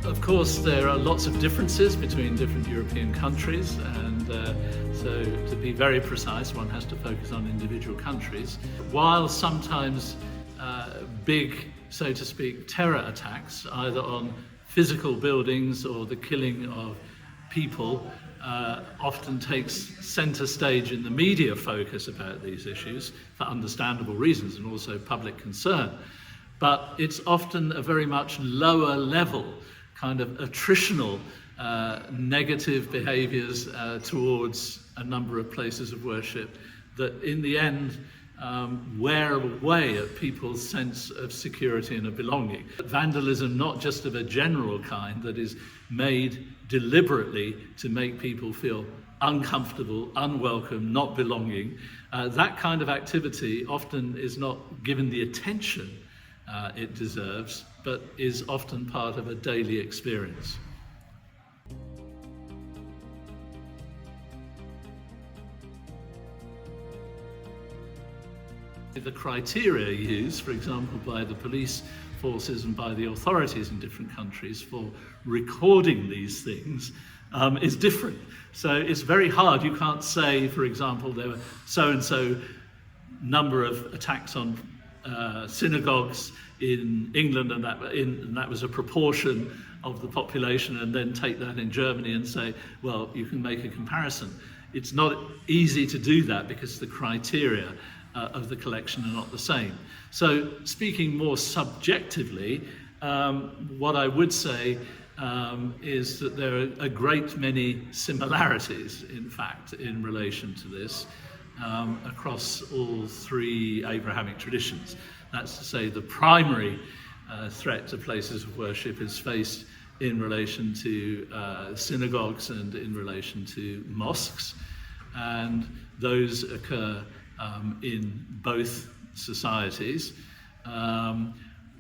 Of course, there are lots of differences between different European countries, and so to be very precise, one has to focus on individual countries. While sometimes big, so to speak, terror attacks, either on physical buildings or the killing of people, often takes center stage in the media focus about these issues for understandable reasons and also public concern. But it's often a very much lower level kind of attritional negative behaviors towards a number of places of worship that in the end wear away at people's sense of security and of belonging. Vandalism, not just of a general kind that is made deliberately to make people feel uncomfortable, unwelcome, not belonging, that kind of activity often is not given the attention it deserves, but is often part of a daily experience. The criteria used, for example, by the police forces and by the authorities in different countries for recording these things is different. So it's very hard. You can't say, for example, there were so-and-so number of attacks on synagogues in England, and that was a proportion of the population, and then take that in Germany and say, well, you can make a comparison. It's not easy to do that because the criteria of the collection are not the same. So speaking more subjectively, what I would say is that there are a great many similarities, in fact, in relation to this across all three Abrahamic traditions. That's to say, the primary threat to places of worship is faced in relation to synagogues and in relation to mosques, and those occur in both societies.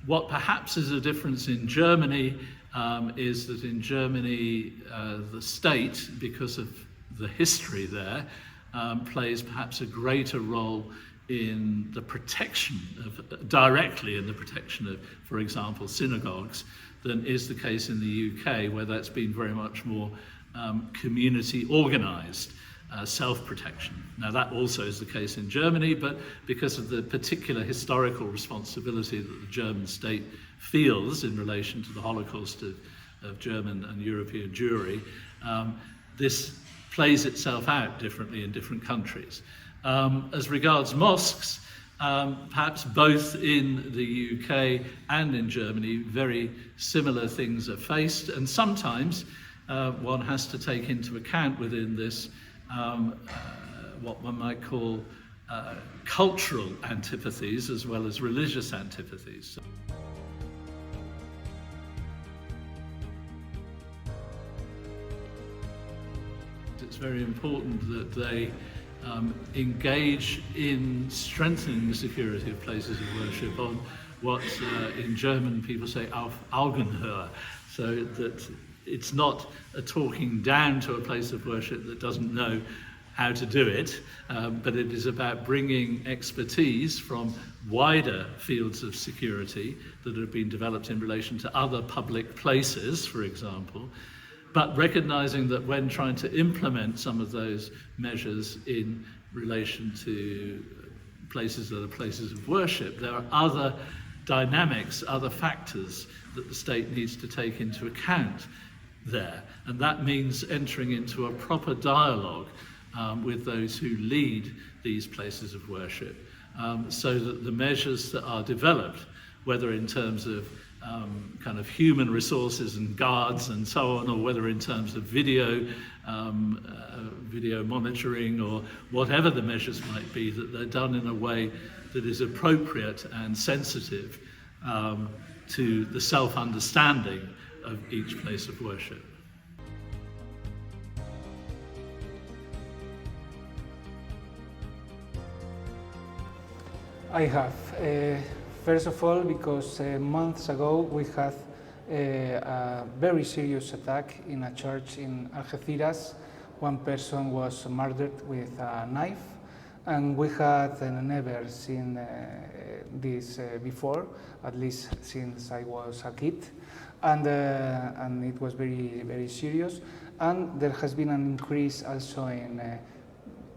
What perhaps is a difference in Germany is that in Germany the state, because of the history there, plays perhaps a greater role in the protection of, directly in the protection of, for example, synagogues, than is the case in the UK, where that's been very much more community organized self-protection. Now that also is the case in Germany, but because of the particular historical responsibility that the German state feels in relation to the Holocaust of German and European Jewry, this plays itself out differently in different countries. As regards mosques, perhaps both in the UK and in Germany, very similar things are faced, and sometimes one has to take into account within this what one might call cultural antipathies as well as religious antipathies. It's very important that they engage in strengthening the security of places of worship on what in German people say auf Augenhöhe, so that it's not a talking down to a place of worship that doesn't know how to do it, but it is about bringing expertise from wider fields of security that have been developed in relation to other public places, for example, but recognizing that when trying to implement some of those measures in relation to places that are places of worship, there are other dynamics, other factors that the state needs to take into account there. And that means entering into a proper dialogue with those who lead these places of worship, so that the measures that are developed, whether in terms of kind of human resources and guards and so on, or whether in terms of video monitoring or whatever the measures might be, that they're done in a way that is appropriate and sensitive to the self-understanding of each place of worship. I have. First of all, because months ago we had a very serious attack in a church in Algeciras. One person was murdered with a knife, And we had never seen this before, at least since I was a kid, and it was very serious. And there has been an increase also in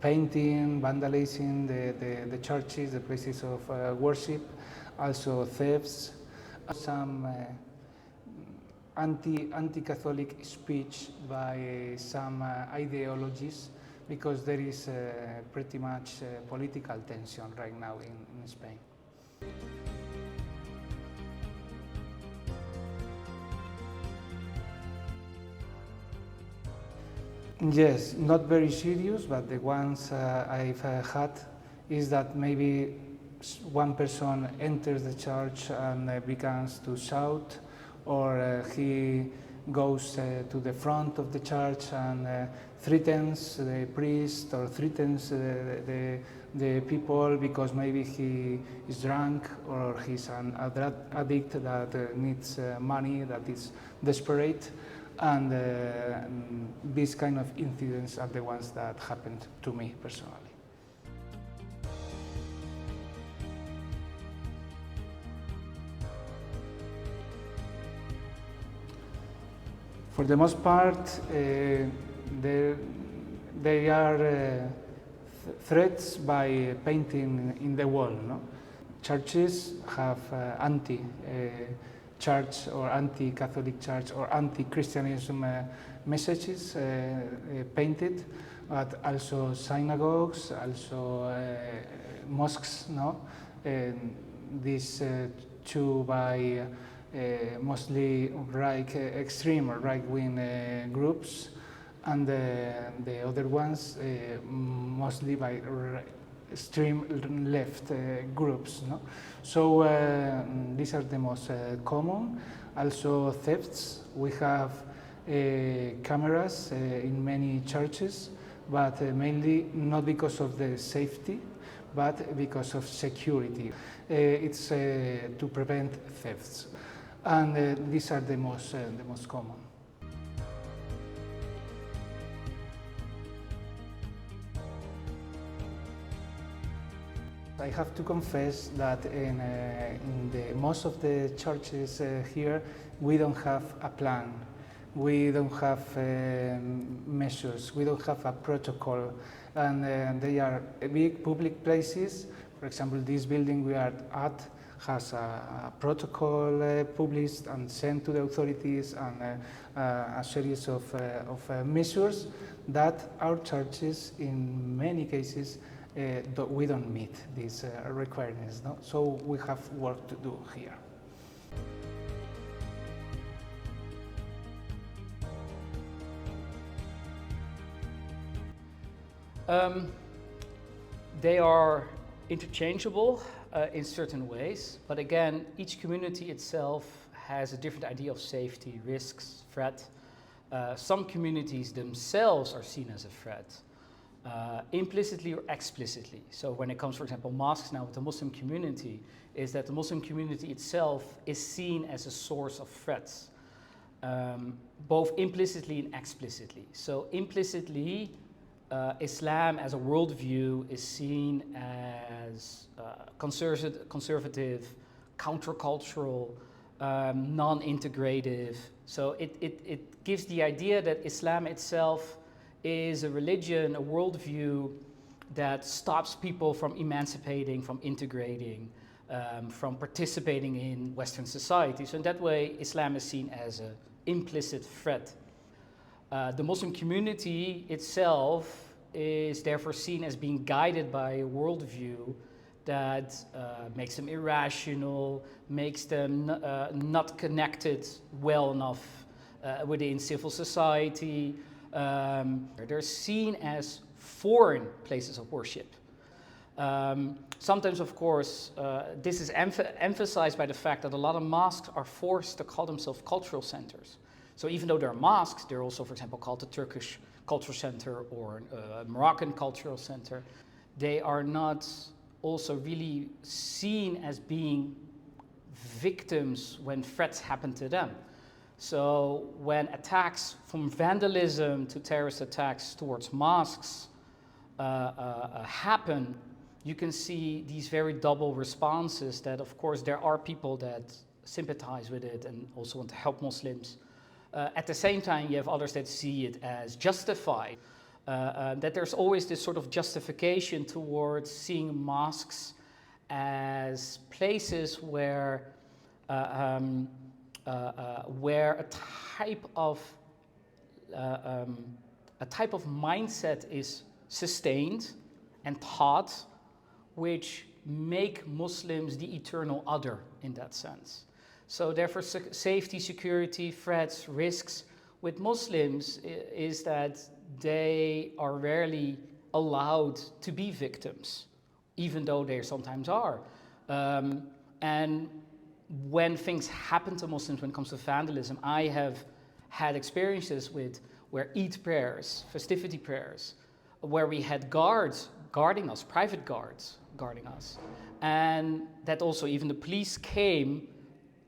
painting, vandalizing the churches, the places of worship, also thefts, some anti-Catholic speech by some ideologies, because there is pretty much political tension right now in Spain. Yes, not very serious, but the ones I've had is that maybe one person enters the church and begins to shout, or he goes to the front of the church and threatens the priest or threatens the people because maybe he is drunk or he's an addict that needs money, that is desperate. And these kind of incidents are the ones that happened to me personally. For the most part, they are threats by painting in the wall. No? Churches have anti-church or anti-Catholic church or anti-Christianism messages painted, but also synagogues, also mosques. No, these two by mostly extreme or right-wing groups, and the other ones mostly by extreme left groups. No? So these are the most common. Also thefts. We have cameras in many churches, but mainly not because of the safety, but because of security. It's to prevent thefts. And these are the most common. I have to confess that in most of the churches here, we don't have a plan. We don't have measures. We don't have a protocol. And they are big public places. For example, this building we are at has a protocol published and sent to the authorities, and a series of measures that our churches, in many cases, we don't meet these requirements. No? So we have work to do here. They are interchangeable in certain ways, but again, each community itself has a different idea of safety, risks, threat. Some communities themselves are seen as a threat, implicitly or explicitly. So when it comes, for example, mosques now with the Muslim community, is that the Muslim community itself is seen as a source of threats, both implicitly and explicitly. So implicitly, Islam as a worldview is seen as conservative, countercultural, non-integrative. So it gives the idea that Islam itself is a religion, a worldview that stops people from emancipating, from integrating, from participating in Western society. So in that way, Islam is seen as an implicit threat. The Muslim community itself is therefore seen as being guided by a worldview that makes them irrational, makes them not connected well enough within civil society. They're seen as foreign places of worship. Sometimes, of course, this is emphasized by the fact that a lot of mosques are forced to call themselves cultural centers. So even though they're mosques, they're also, for example, called the Turkish Cultural Center or Moroccan Cultural Center. They are not also really seen as being victims when threats happen to them. So when attacks from vandalism to terrorist attacks towards mosques happen, you can see these very double responses that, of course, there are people that sympathize with it and also want to help Muslims. At the same time, you have others that see it as justified. That there's always this sort of justification towards seeing mosques as places where a type of mindset is sustained and taught, which make Muslims the eternal other in that sense. So therefore, safety, security, threats, risks with Muslims is that they are rarely allowed to be victims, even though they sometimes are. And when things happen to Muslims when it comes to vandalism, I have had experiences with where Eid prayers, festivity prayers, where we had guards guarding us, private guards guarding us. And that also even the police came,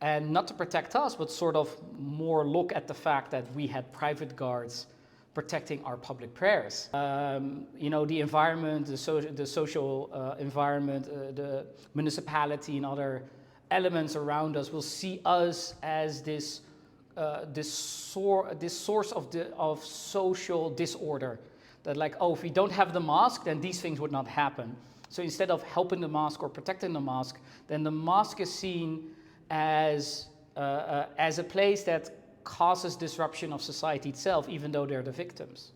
and not to protect us, but sort of more look at the fact that we had private guards protecting our public prayers. You know, the environment, the social environment, the municipality and other elements around us will see us as this source of social disorder. That like, oh, if we don't have the mosque, then these things would not happen. So instead of helping the mosque or protecting the mosque, then the mosque is seen as a place that causes disruption of society itself, even though they're the victims.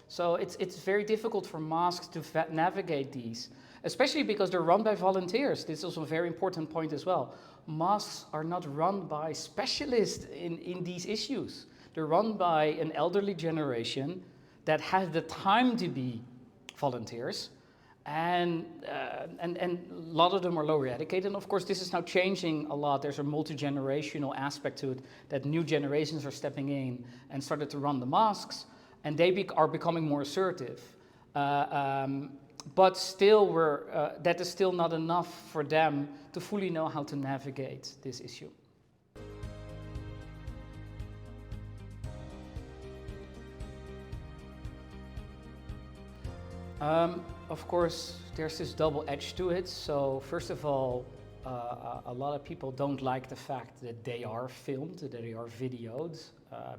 So it's very difficult for mosques to navigate these, especially because they're run by volunteers. This is also a very important point as well. Mosques are not run by specialists in these issues. They're run by an elderly generation that has the time to be volunteers, and a lot of them are lower educated. And of course, this is now changing a lot. There's a multi-generational aspect to it, that new generations are stepping in and started to run the mosques, and they are becoming more assertive. But still, that is still not enough for them to fully know how to navigate this issue. Of course, there's this double edge to it. So first of all, a lot of people don't like the fact that they are filmed, that they are videoed,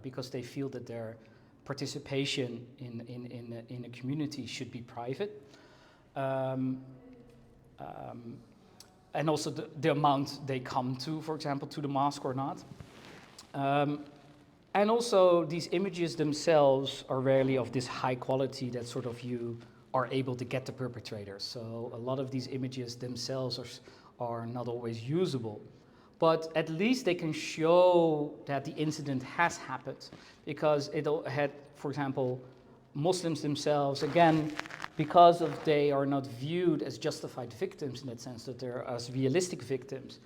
because they feel that their participation in a community should be private. And also the amount they come to, for example, to the mosque or not. And also these images themselves are rarely of this high quality that sort of you are able to get the perpetrators. So a lot of these images themselves are not always usable. But at least they can show that the incident has happened, because it had, for example, Muslims themselves, again, because they are not viewed as justified victims in that sense, that they're as realistic victims,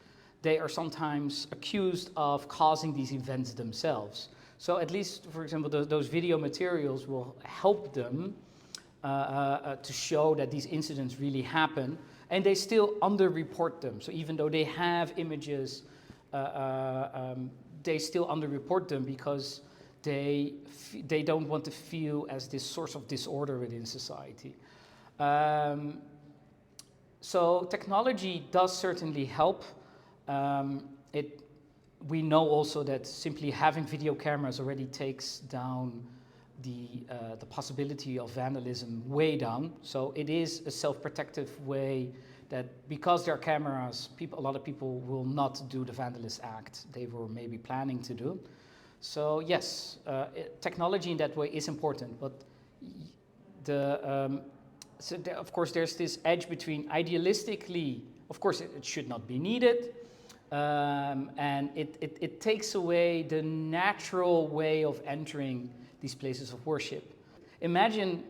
they are sometimes accused of causing these events themselves. So at least, for example, those video materials will help them to show that these incidents really happen, and they still underreport them. So even though they have images, they still underreport them because they don't want to feel as this source of disorder within society. So technology does certainly help. We know also that simply having video cameras already takes down the possibility of vandalism way down. So it is a self-protective way that, because there are cameras, a lot of people will not do the vandalist act they were maybe planning to do. So yes, technology in that way is important, but of course there's this edge between idealistically, of course it should not be needed, and it takes away the natural way of entering these places of worship. Imagine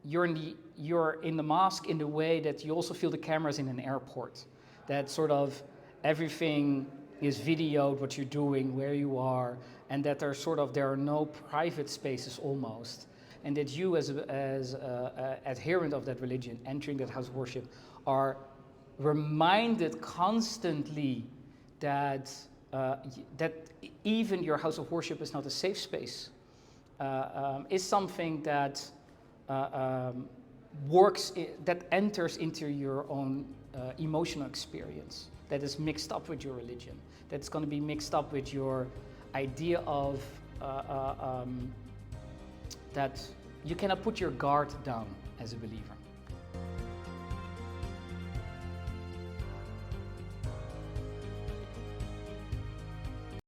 you're in the mosque in the way that you also feel the cameras in an airport, that sort of everything is videoed, what you're doing, where you are, and that there are no private spaces almost, and that you as an adherent of that religion entering that house of worship are reminded constantly that even your house of worship is not a safe space, is something that that enters into your own emotional experience, that is mixed up with your religion, that's going to be mixed up with your idea of that you cannot put your guard down as a believer.